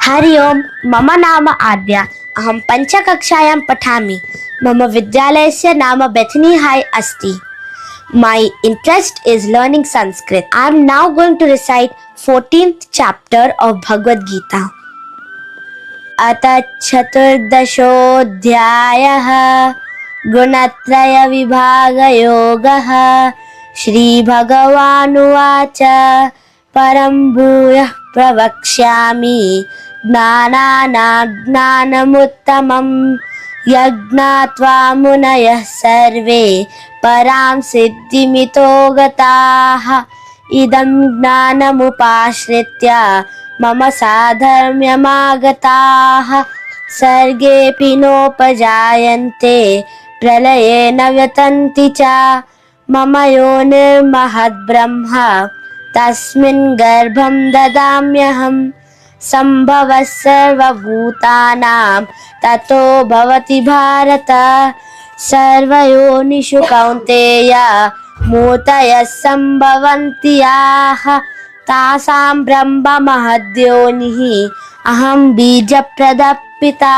हरि ओम। मम नाम आद्या। अहं पञ्चकक्षायां पठामि। मम विद्यालयस्य नाम बेथनी हाई अस्ति। My interest is learning Sanskrit. I am now going to recite 14th chapter of Bhagavad Gita. अथ चतुर्दशोऽध्यायः गुणत्रयविभागयोगः। श्रीभगवानुवाच परं भूयः प्रवक्ष्यामि ज्ञानानां ज्ञानमुत्तमं यज्ञात्वा मुनयः सर्वे परां सिद्धिमितो गताः। इदं ज्ञानमुपाश्रित्य मम साधर्म्यमागताः सर्गेऽपि नोपजायन्ते प्रलये न व्यतन्ति च। मम योनिर्महद्ब्रह्म तस्मिन् गर्भं ददाम्यहम्। सम्भवः सर्वभूतानां ततो भवति भारत। सर्वयोनिषु कौन्तेय मूर्तयः सम्भवन्ति याः तासां ब्रह्म महद्योनिः अहं बीजप्रदः पिता।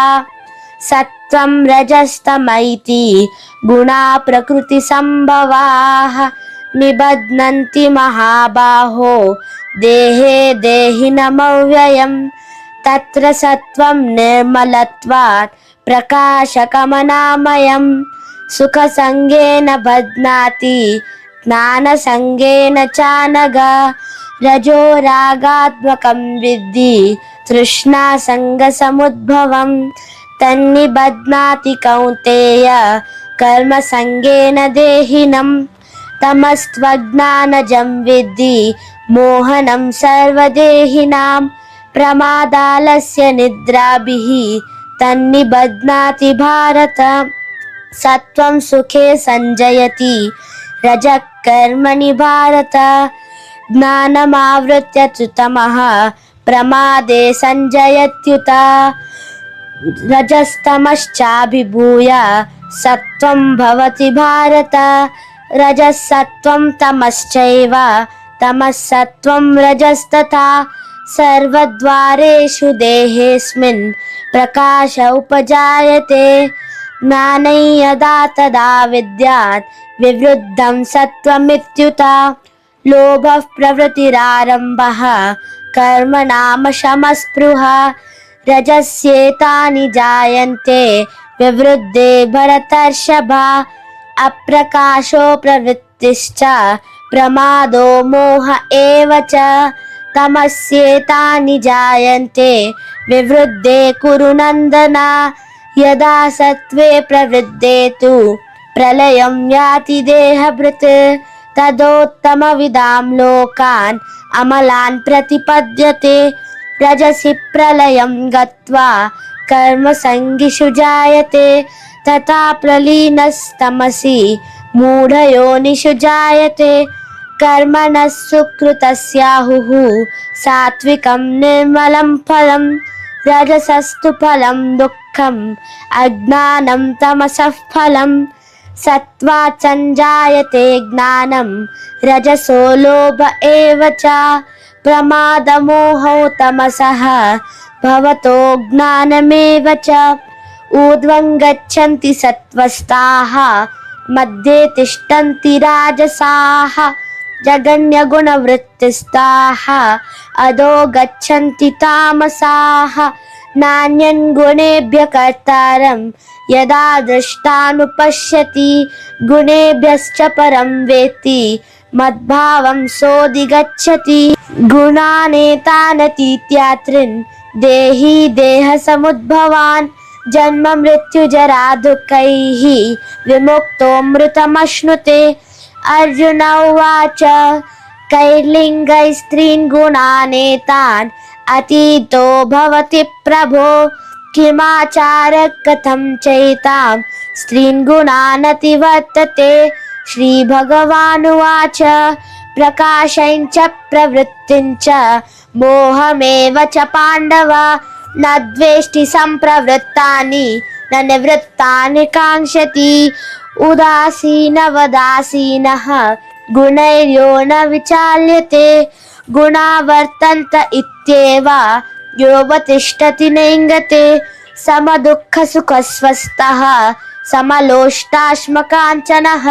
सत्त्वं रजस्तम इति गुणा प्रकृतिसम्भवाः निबध्नन्ति महाबाहो देहे देहिनमव्ययम्। तत्र सत्त्वं निर्मलत्वात् प्रकाशकमनामयम्। सुखसङ्गेन बध्नाति ज्ञानसङ्गेन चानघ। रजो रागात्मकं विद्धि तृष्णासङ्गसमुद्भवम्। तन्निबध्नाति कौन्तेय कर्मसङ्गेन देहिनम्। तमस्त्वज्ञानजं विद्धि मोहनं सर्वदेहिनां। प्रमादालस्य निद्राभिः तन्निबध्नाति भारत। सत्त्वं सुखे संजयति रजः कर्मणि भारत। ज्ञानमावृत्य तु तमः प्रमादे संजयत्युत। रजस्तमश्चाभिभूय सत्त्वं भवति भारत। रजः सत्त्वं तमश्चैव तमः सत्त्वं रजस्तथा। सर्वद्वारेषु देहेऽस्मिन् प्रकाश उपजायते। ज्ञानं यदा तदा विद्यात् विवृद्धं सत्त्वमित्युत। लोभः प्रवृत्तिरारम्भः कर्मणां शमस्पृहा। रजस्येतानि जायन्ते विवृद्धे भरतर्षभ। अप्रकाशो प्रवृत्तिश्च प्रमादो मोह एव च। तमस्येतानि जायन्ते विवृद्धे कुरु नन्दन। यदा सत्त्वे प्रवृद्धे तु प्रलयं याति देहभृत्। तदोत्तमविदां लोकान् अमलान् प्रतिपद्यते। रजसि प्रलयं गत्वा कर्मसङ्गिषु जायते। तथा प्रलीनस्तमसि मूढयोनिषु जायते। कर्मणः सुकृतस्याहुः सात्विकं निर्मलं फलं। रजसस्तु फलं दुःखम् अज्ञानं तमसः फलम्। सत्त्वात् संजायते ज्ञानं रजसो लोभ एव च। प्रमादमोहौ तमसः भवतो ज्ञानमेव च। ऊर्ध्वं गच्छन्ति सत्त्वस्ताः मध्ये तिष्ठन्ति राजसाः। जगन्यगुणवृत्तिस्ताः अधो गच्छन्ति तामसाः। नान्यं गुणेभ्यः कर्तारं यदा दृष्टानुपश्यति। गुणेभ्यश्च परं वेत्ति मद्भावं सोऽधिगच्छति। गुणानेतानतीत्यात्रिन् देही देहसमुद्भवान्। जन्म मृत्युजरा दुःखैः विमुक्तोऽमृतमश्नुते। अर्जुन उवाच कैर्लिङ्गैस्त्रीन् गुणानेतान् अतीतो भवति प्रभो। किमाचारः कथं चैतां स्त्रीन् गुणानतिवर्तते। श्रीभगवानुवाच प्रकाशं च प्रवृत्तिं च मोहमेव च पाण्डव। न द्वेष्टि सम्प्रवृत्तानि न निवृत्तानि काङ्क्षति। उदासीनवदासीनः गुणैर्यो न विचाल्यते। गुणा वर्तन्त इत्येव योऽवतिष्ठति नेङ्गते समदुःखसुखस्वस्थः समलोष्टाश्मकाञ्चनः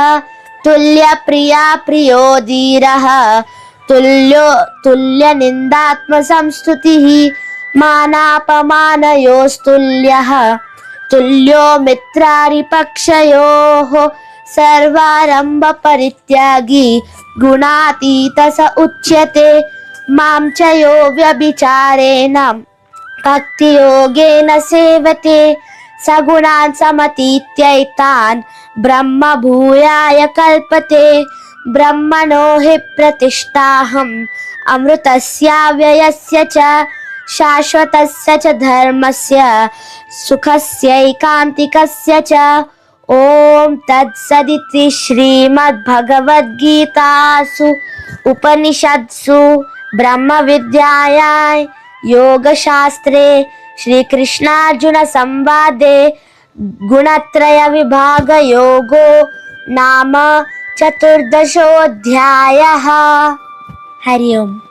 तुल्यप्रिया प्रियो धीरः तुल्यनिन्दात्मसंस्तुतिः मानापमानयोस्तुल्यः तुल्यो मित्रारिपक्षयोः सर्वारम्भपरित्यागी गुणातीत स उच्यते मां च यो व्यभिचारेण भक्तियोगेन सेवते सगुणान् समतीत्यैतान् ब्रह्म भूयाय कल्पते ब्रह्मणो हि प्रतिष्ठाहम् अमृतस्याव्ययस्य च शाश्वतस्य च धर्मस्य सुखस्यैकान्तिकस्य च ॐ तत्सदिति श्रीमद्भगवद्गीतासु उपनिषत्सु ब्रह्मविद्यायां योगशास्त्रे श्रीकृष्णार्जुनसंवादे गुणत्रयविभागयोगो नाम 14ोऽध्यायः। हरि ओम्।